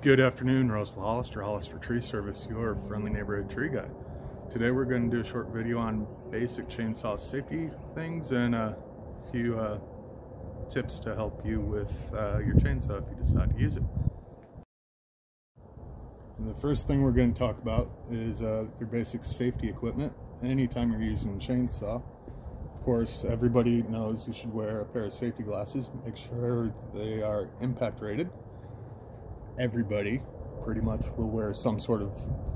Good afternoon, Russell Hollister, Hollister Tree Service, your friendly neighborhood tree guy. Today we're going to do a short video on basic chainsaw safety things and a few tips to help you with your chainsaw if you decide to use it. And the first thing we're going to talk about is your basic safety equipment. Anytime you're using a chainsaw, of course, everybody knows you should wear a pair of safety glasses. Make sure they are impact rated. Everybody pretty much will wear some sort of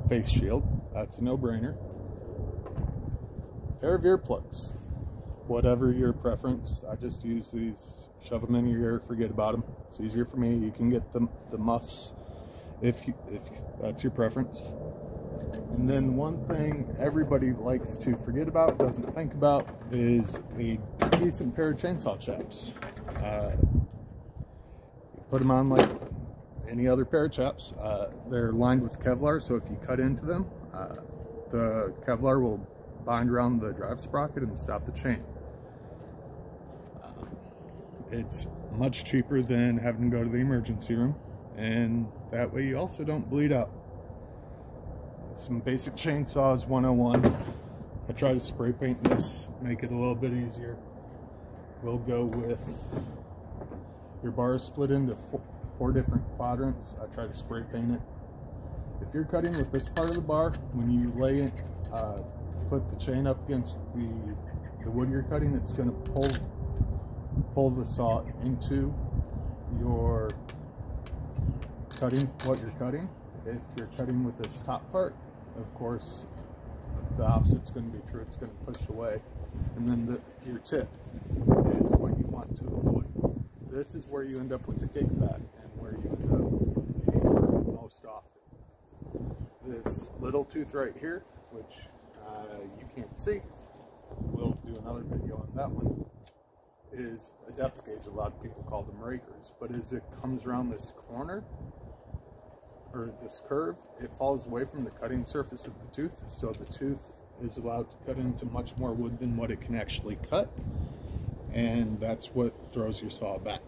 face shield. That's a no-brainer. Pair of earplugs, whatever your preference. I just use these, shove them in your ear, forget about them. It's easier for me. You can get the muffs if that's your preference. And then one thing everybody likes to forget about, doesn't think about, is a decent pair of chainsaw chaps. Put them on like any other pair of chaps. They're lined with Kevlar, so if you cut into them, the Kevlar will bind around the drive sprocket and stop the chain. It's much cheaper than having to go to the emergency room, and that way you also don't bleed out. Some basic chainsaws 101. I try to spray paint this, make it a little bit easier. We'll go with your bar split into four different quadrants. I try to spray paint it. If you're cutting with this part of the bar, when you lay it, put the chain up against the wood you're cutting, it's going to pull the saw into your cutting, what you're cutting. If you're cutting with this top part, of course, the opposite's going to be true. It's going to push away. And then your tip is what you want to avoid. This is where you end up with the cake back and where you end up being hurt most often. This little tooth right here, which you can't see, we'll do another video on that one, is a depth gauge. A lot of people call them rakers, but as it comes around this corner, or this curve, it falls away from the cutting surface of the tooth, so the tooth is allowed to cut into much more wood than what it can actually cut, and that's what throws your saw back.